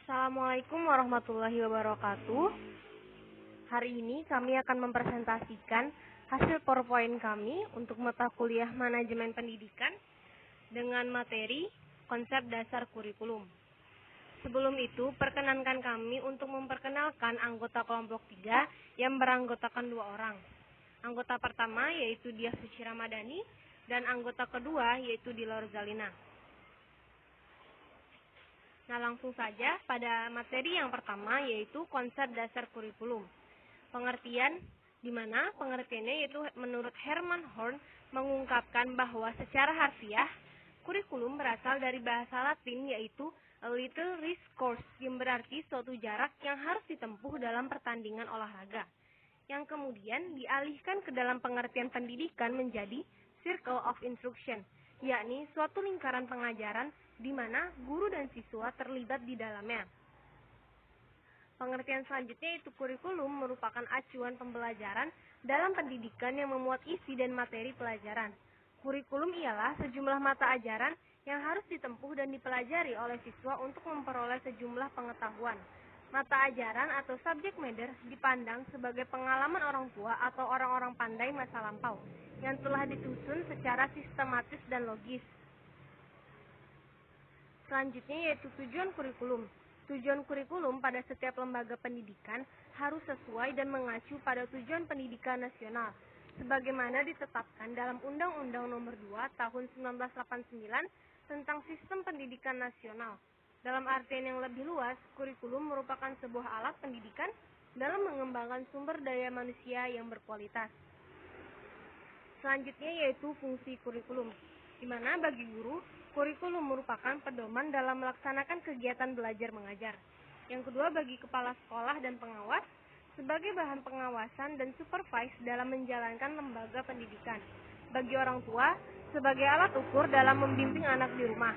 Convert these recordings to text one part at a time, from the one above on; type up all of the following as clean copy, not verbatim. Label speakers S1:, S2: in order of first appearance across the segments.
S1: Assalamualaikum warahmatullahi wabarakatuh. Hari ini kami akan mempresentasikan hasil PowerPoint kami untuk mata kuliah Manajemen Pendidikan dengan materi konsep dasar kurikulum. Sebelum itu, perkenankan kami untuk memperkenalkan anggota kelompok 3 yang beranggotakan 2 orang. Anggota pertama yaitu Diah Suci Ramadhani dan anggota kedua yaitu Dila Rosalina. Nah, langsung saja pada materi yang pertama yaitu konsep dasar kurikulum. Pengertian di mana pengertiannya yaitu menurut Herman Horn mengungkapkan bahwa secara harfiah kurikulum berasal dari bahasa Latin yaitu a little race course yang berarti suatu jarak yang harus ditempuh dalam pertandingan olahraga, yang kemudian dialihkan ke dalam pengertian pendidikan menjadi circle of instruction, yakni suatu lingkaran pengajaran di mana guru dan siswa terlibat di dalamnya. Pengertian selanjutnya yaitu kurikulum merupakan acuan pembelajaran dalam pendidikan yang memuat isi dan materi pelajaran. Kurikulum ialah sejumlah mata ajaran yang harus ditempuh dan dipelajari oleh siswa untuk memperoleh sejumlah pengetahuan. Mata ajaran atau subject matter dipandang sebagai pengalaman orang tua atau orang-orang pandai masa lampau yang telah disusun secara sistematis dan logis. Selanjutnya yaitu tujuan kurikulum. Tujuan kurikulum pada setiap lembaga pendidikan harus sesuai dan mengacu pada tujuan pendidikan nasional, sebagaimana ditetapkan dalam Undang-Undang Nomor 2 Tahun 1989 tentang Sistem Pendidikan Nasional. Dalam artian yang lebih luas, kurikulum merupakan sebuah alat pendidikan dalam mengembangkan sumber daya manusia yang berkualitas. Selanjutnya yaitu fungsi kurikulum, di mana bagi guru, kurikulum merupakan pedoman dalam melaksanakan kegiatan belajar mengajar. Yang kedua bagi kepala sekolah dan pengawas, sebagai bahan pengawasan dan supervise dalam menjalankan lembaga pendidikan. Bagi orang tua, sebagai alat ukur dalam membimbing anak di rumah.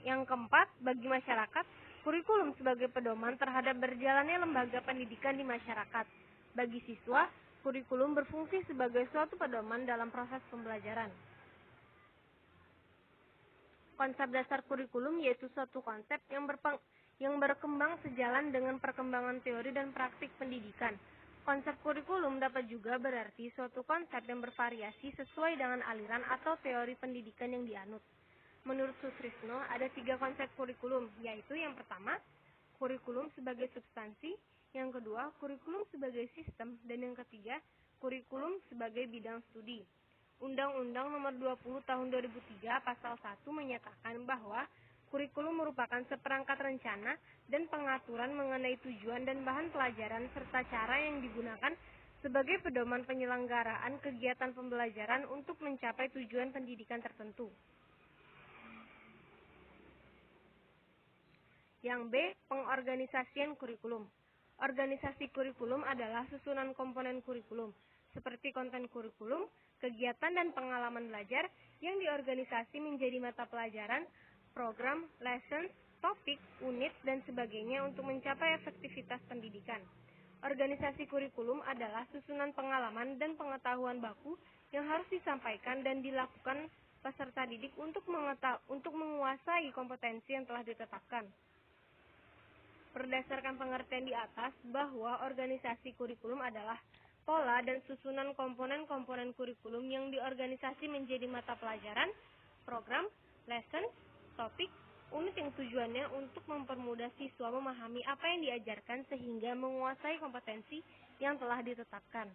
S1: Yang keempat, bagi masyarakat, kurikulum sebagai pedoman terhadap berjalannya lembaga pendidikan di masyarakat. Bagi siswa, kurikulum berfungsi sebagai suatu pedoman dalam proses pembelajaran. Konsep dasar kurikulum yaitu suatu konsep yang berkembang sejalan dengan perkembangan teori dan praktik pendidikan. Konsep kurikulum dapat juga berarti suatu konsep yang bervariasi sesuai dengan aliran atau teori pendidikan yang dianut. Menurut Sutrisno, ada 3 konsep kurikulum, yaitu yang pertama, kurikulum sebagai substansi, yang kedua, kurikulum sebagai sistem, dan yang ketiga, kurikulum sebagai bidang studi. Undang-Undang Nomor 20 Tahun 2003 Pasal 1 menyatakan bahwa kurikulum merupakan seperangkat rencana dan pengaturan mengenai tujuan dan bahan pelajaran serta cara yang digunakan sebagai pedoman penyelenggaraan kegiatan pembelajaran untuk mencapai tujuan pendidikan tertentu. Yang B, pengorganisasian kurikulum. Organisasi kurikulum adalah susunan komponen kurikulum, seperti konten kurikulum, kegiatan dan pengalaman belajar yang diorganisasi menjadi mata pelajaran, program, lessons, topik, unit, dan sebagainya untuk mencapai efektivitas pendidikan. Organisasi kurikulum adalah susunan pengalaman dan pengetahuan baku yang harus disampaikan dan dilakukan peserta didik untuk menguasai kompetensi yang telah ditetapkan. Berdasarkan pengertian di atas bahwa organisasi kurikulum adalah pola dan susunan komponen-komponen kurikulum yang diorganisasi menjadi mata pelajaran, program, lesson, topik, unit yang tujuannya untuk mempermudah siswa memahami apa yang diajarkan sehingga menguasai kompetensi yang telah ditetapkan.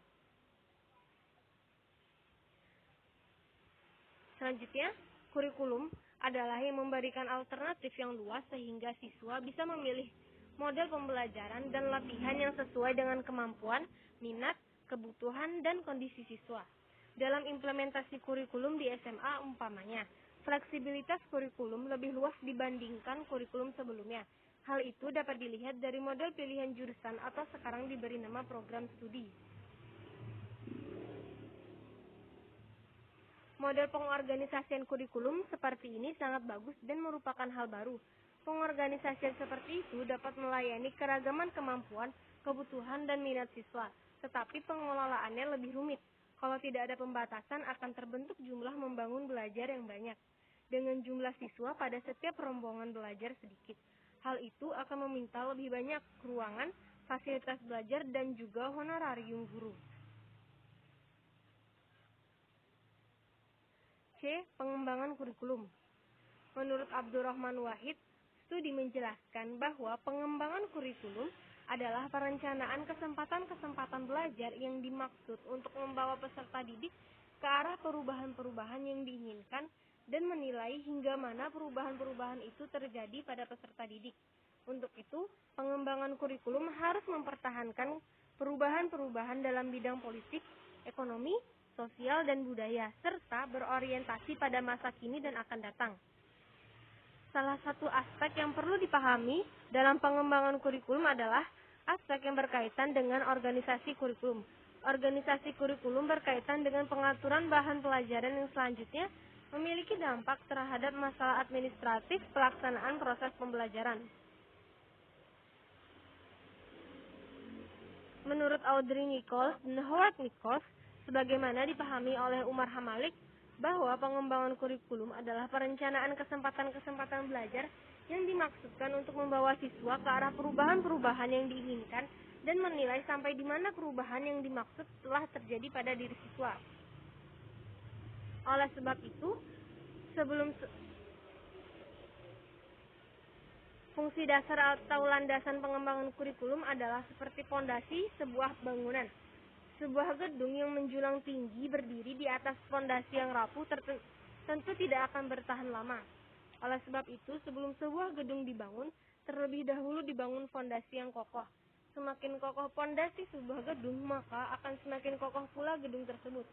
S1: Selanjutnya, kurikulum adalah yang memberikan alternatif yang luas sehingga siswa bisa memilih model pembelajaran dan latihan yang sesuai dengan kemampuan, minat, kebutuhan, dan kondisi siswa. Dalam implementasi kurikulum di SMA umpamanya, fleksibilitas kurikulum lebih luas dibandingkan kurikulum sebelumnya. Hal itu dapat dilihat dari model pilihan jurusan atau sekarang diberi nama program studi. Model pengorganisasian kurikulum seperti ini sangat bagus dan merupakan hal baru. Pengorganisasian seperti itu dapat melayani keragaman kemampuan, kebutuhan, dan minat siswa, tetapi pengelolaannya lebih rumit. Kalau tidak ada pembatasan akan terbentuk jumlah membangun belajar yang banyak, dengan jumlah siswa pada setiap rombongan belajar sedikit. Hal itu akan meminta lebih banyak ruangan, fasilitas belajar, dan juga honorarium guru. C. Pengembangan kurikulum. Menurut Abdurrahman Wahid, studi menjelaskan bahwa pengembangan kurikulum adalah perencanaan kesempatan-kesempatan belajar yang dimaksud untuk membawa peserta didik ke arah perubahan-perubahan yang diinginkan dan menilai hingga mana perubahan-perubahan itu terjadi pada peserta didik. Untuk itu, pengembangan kurikulum harus mempertahankan perubahan-perubahan dalam bidang politik, ekonomi, sosial, dan budaya, serta berorientasi pada masa kini dan akan datang. Salah satu aspek yang perlu dipahami dalam pengembangan kurikulum adalah aspek yang berkaitan dengan organisasi kurikulum. Organisasi kurikulum berkaitan dengan pengaturan bahan pelajaran yang selanjutnya memiliki dampak terhadap masalah administratif pelaksanaan proses pembelajaran. Menurut Audrey Nichols dan Howard Nichols, sebagaimana dipahami oleh Umar Hamalik, bahwa pengembangan kurikulum adalah perencanaan kesempatan-kesempatan belajar yang dimaksudkan untuk membawa siswa ke arah perubahan-perubahan yang diinginkan dan menilai sampai di mana perubahan yang dimaksud telah terjadi pada diri siswa. Oleh sebab itu, fungsi dasar atau landasan pengembangan kurikulum adalah seperti fondasi sebuah bangunan. Sebuah gedung yang menjulang tinggi berdiri di atas fondasi yang rapuh tentu tidak akan bertahan lama. Oleh sebab itu, sebelum sebuah gedung dibangun, terlebih dahulu dibangun fondasi yang kokoh. Semakin kokoh fondasi sebuah gedung, maka akan semakin kokoh pula gedung tersebut.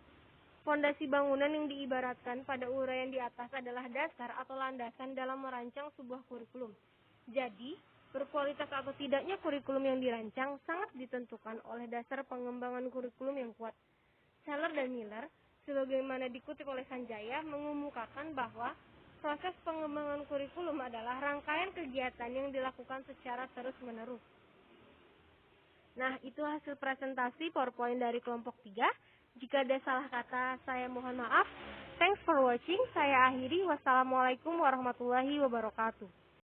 S1: Fondasi bangunan yang diibaratkan pada uraian di atas adalah dasar atau landasan dalam merancang sebuah kurikulum. Jadi, berkualitas atau tidaknya kurikulum yang dirancang sangat ditentukan oleh dasar pengembangan kurikulum yang kuat. Seller dan Miller, sebagaimana dikutip oleh Sanjaya, mengemukakan bahwa proses pengembangan kurikulum adalah rangkaian kegiatan yang dilakukan secara terus-menerus. Nah, itu hasil presentasi PowerPoint dari kelompok 3. Jika ada salah kata, saya mohon maaf. Thanks for watching. Saya akhiri. Wassalamualaikum warahmatullahi wabarakatuh.